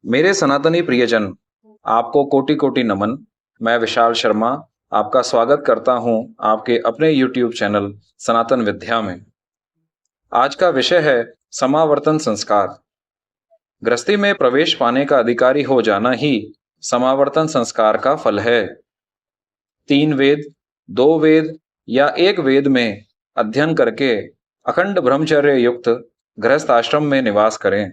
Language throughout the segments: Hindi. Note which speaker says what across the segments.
Speaker 1: मेरे सनातनी प्रियजन, आपको कोटि कोटि नमन। मैं विशाल शर्मा आपका स्वागत करता हूं आपके अपने YouTube चैनल सनातन विद्या में। आज का विषय है समावर्तन संस्कार। गृहस्थी में प्रवेश पाने का अधिकारी हो जाना ही समावर्तन संस्कार का फल है। 3 वेद, 2 वेद या एक वेद में अध्ययन करके अखंड ब्रह्मचर्य युक्त गृहस्थ आश्रम में निवास करें।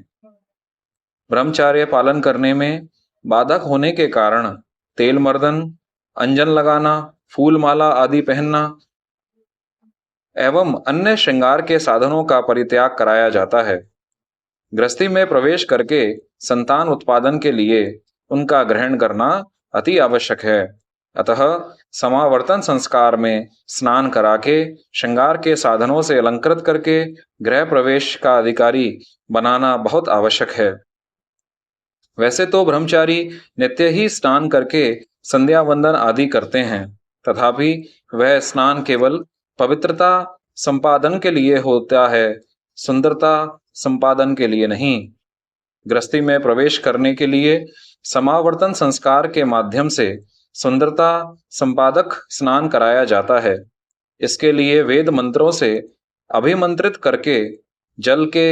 Speaker 1: ब्रह्मचर्य पालन करने में बाधक होने के कारण तेल मर्दन, अंजन लगाना, फूल माला आदि पहनना एवं अन्य श्रृंगार के साधनों का परित्याग कराया जाता है। गृहस्थी में प्रवेश करके संतान उत्पादन के लिए उनका ग्रहण करना अति आवश्यक है। अतः समावर्तन संस्कार में स्नान करा के श्रृंगार के साधनों से अलंकृत करके गृह प्रवेश का अधिकारी बनाना बहुत आवश्यक है। वैसे तो ब्रह्मचारी नित्य ही स्नान करके संध्या वंदन आदि करते हैं, तथापि वह स्नान केवल पवित्रता संपादन के लिए होता है, सुंदरता संपादन के लिए नहीं। गृहस्थी में प्रवेश करने के लिए समावर्तन संस्कार के माध्यम से सुंदरता संपादक स्नान कराया जाता है। इसके लिए वेद मंत्रों से अभिमंत्रित करके जल के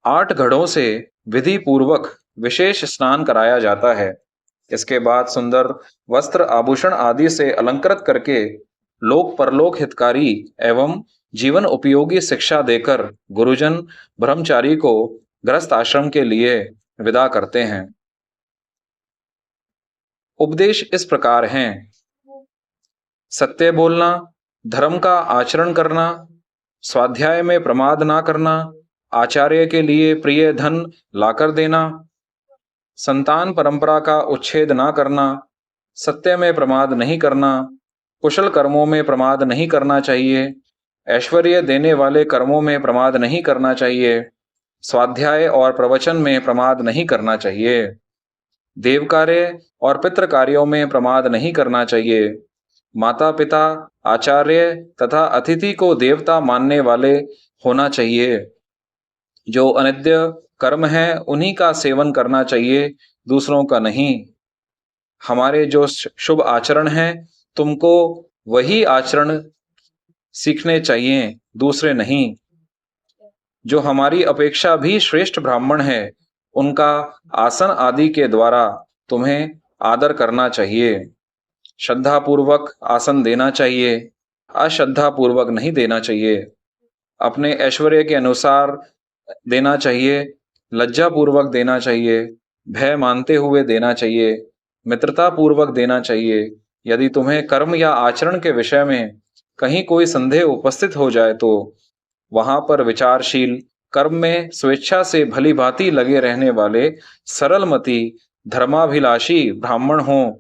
Speaker 1: 8 घड़ों से विधि पूर्वक विशेष स्नान कराया जाता है। इसके बाद सुंदर वस्त्र आभूषण आदि से अलंकृत करके लोक परलोक हितकारी एवं जीवन उपयोगी शिक्षा देकर गुरुजन ब्रह्मचारी को गृहस्थ आश्रम के लिए विदा करते हैं। उपदेश इस प्रकार हैं: सत्य बोलना, धर्म का आचरण करना, स्वाध्याय में प्रमाद ना करना, आचार्य के लिए प्रिय धन लाकर देना, संतान परंपरा का उच्छेद ना करना, सत्य में प्रमाद नहीं करना, कुशल कर्मों में प्रमाद नहीं करना चाहिए, ऐश्वर्य देने वाले कर्मों में प्रमाद नहीं करना चाहिए, स्वाध्याय और प्रवचन में प्रमाद नहीं करना चाहिए, देव कार्य और पितृ कार्यों में प्रमाद नहीं करना चाहिए, माता पिता, आचार्य तथा अतिथि को देवता मानने वाले होना चाहिए। जो अनित्य कर्म है उन्हीं का सेवन करना चाहिए, दूसरों का नहीं। हमारे जो शुभ आचरण हैं तुमको वही आचरण सीखने चाहिए, दूसरे नहीं। जो हमारी अपेक्षा भी श्रेष्ठ ब्राह्मण है उनका आसन आदि के द्वारा तुम्हें आदर करना चाहिए। श्रद्धा पूर्वक आसन देना चाहिए, अश्रद्धा पूर्वक नहीं देना चाहिए। अपने ऐश्वर्य के अनुसार देना चाहिए, लज्जा पूर्वक देना चाहिए, भय मानते हुए देना चाहिए, मित्रता पूर्वक देना चाहिए। यदि तुम्हें कर्म या आचरण के विषय में कहीं कोई संदेह उपस्थित हो जाए तो वहां पर विचारशील, कर्म में स्वेच्छा से भली भांति लगे रहने वाले सरलमति धर्माभिलाषी ब्राह्मण हों,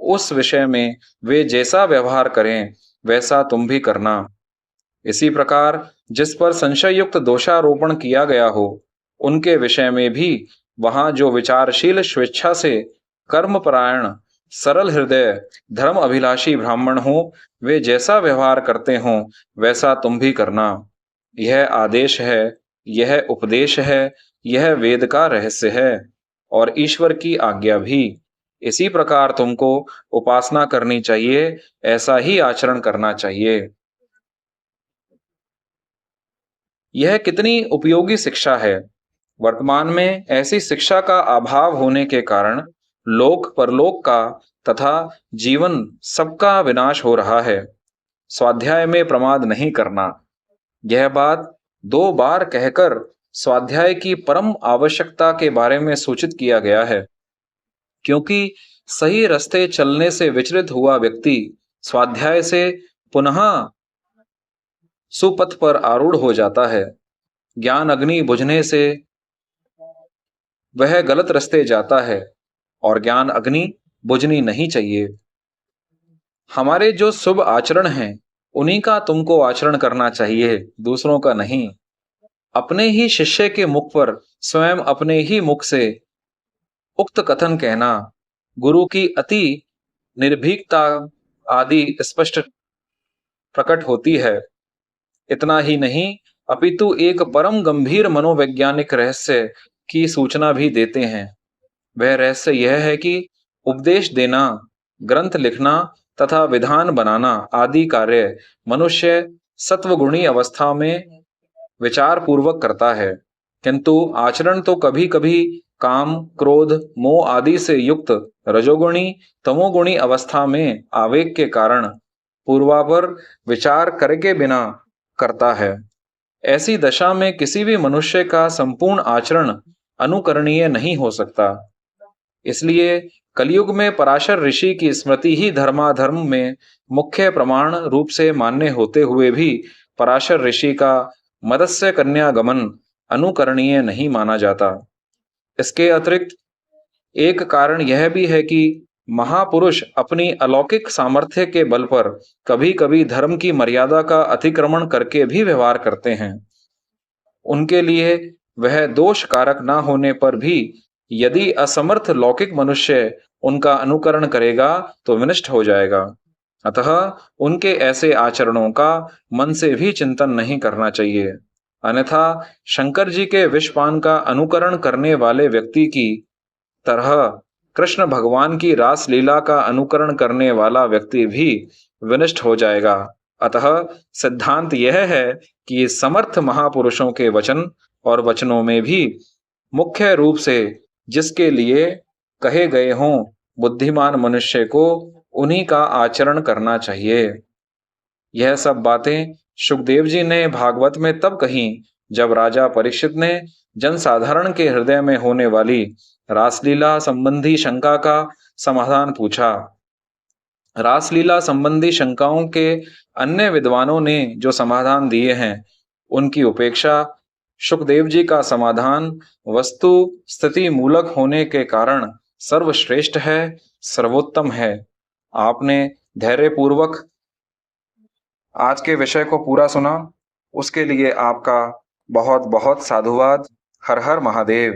Speaker 1: उस विषय में वे जैसा व्यवहार करें वैसा तुम भी करना। इसी प्रकार जिस पर संशय युक्त दोषारोपण किया गया हो उनके विषय में भी वहां जो विचारशील, स्वेच्छा से कर्मपरायण, सरल हृदय, धर्म अभिलाषी ब्राह्मण हो, वे जैसा व्यवहार करते हों वैसा तुम भी करना। यह आदेश है, यह उपदेश है, यह वेद का रहस्य है और ईश्वर की आज्ञा भी। इसी प्रकार तुमको उपासना करनी चाहिए, ऐसा ही आचरण करना चाहिए। यह कितनी उपयोगी शिक्षा है। वर्तमान में ऐसी शिक्षा का अभाव होने के कारण लोक परलोक का तथा जीवन सबका विनाश हो रहा है। स्वाध्याय में प्रमाद नहीं करना, यह बात 2 बार कहकर स्वाध्याय की परम आवश्यकता के बारे में सूचित किया गया है, क्योंकि सही रास्ते चलने से विचलित हुआ व्यक्ति स्वाध्याय से पुनः सुपथ पर आरूढ़ हो जाता है। ज्ञान अग्नि बुझने से वह गलत रास्ते जाता है और ज्ञान अग्नि बुझनी नहीं चाहिए। हमारे जो शुभ आचरण हैं उन्हीं का तुमको आचरण करना चाहिए, दूसरों का नहीं। अपने ही शिष्य के मुख पर स्वयं अपने ही मुख से उक्त कथन कहना गुरु की अति निर्भीकता आदि स्पष्ट प्रकट होती है। इतना ही नहीं, अपितु एक परम गंभीर मनोवैज्ञानिक रहस्य की सूचना भी देते हैं। वह रहस्य यह है कि उपदेश देना, ग्रंथ लिखना तथा विधान बनाना आदि कार्य मनुष्य सत्वगुणी अवस्था में विचार पूर्वक करता है, किंतु आचरण तो कभी कभी काम, क्रोध, मोह आदि से युक्त रजोगुणी, तमोगुणी अवस्था में आवेग के कारण पूर्वापर विचार करके बिना करता है। ऐसी दशा में किसी भी मनुष्य का संपूर्ण आचरण अनुकरणीय नहीं हो सकता। इसलिए कलयुग में पराशर ऋषि की स्मृति ही धर्माधर्म में मुख्य प्रमाण रूप से मान्य होते हुए भी पराशर ऋषि का मत्स्य कन्या गमन अनुकरणीय नहीं माना जाता। इसके अतिरिक्त एक कारण यह भी है कि महापुरुष अपनी अलौकिक सामर्थ्य के बल पर कभी कभी धर्म की मर्यादा का अतिक्रमण करके भी व्यवहार करते हैं। उनके लिए वह दोष कारक न होने पर भी यदि असमर्थ लौकिक मनुष्य उनका अनुकरण करेगा तो विनष्ट हो जाएगा। अतः उनके ऐसे आचरणों का मन से भी चिंतन नहीं करना चाहिए। अन्यथा शंकर जी के विषपान का अनुकरण करने वाले व्यक्ति की तरह कृष्ण भगवान की रास लीला का अनुकरण करने वाला व्यक्ति भी विनष्ट हो जाएगा। अतः सिद्धांत यह है कि समर्थ महापुरुषों के वचन और वचनों में भी मुख्य रूप से जिसके लिए कहे गए हों बुद्धिमान मनुष्य को उन्हीं का आचरण करना चाहिए। यह सब बातें सुखदेव जी ने भागवत में तब कही जब राजा परीक्षित ने जनसाधारण के हृदय में होने वाली रासलीला संबंधी शंका का समाधान पूछा। रासलीला संबंधी शंकाओं के अन्य विद्वानों ने जो समाधान दिए हैं उनकी उपेक्षा सुखदेव जी का समाधान वस्तु स्थिति मूलक होने के कारण सर्वश्रेष्ठ है, सर्वोत्तम है। आपने धैर्यपूर्वक आज के विषय को पूरा सुना, उसके लिए आपका बहुत बहुत साधुवाद। हर हर महादेव।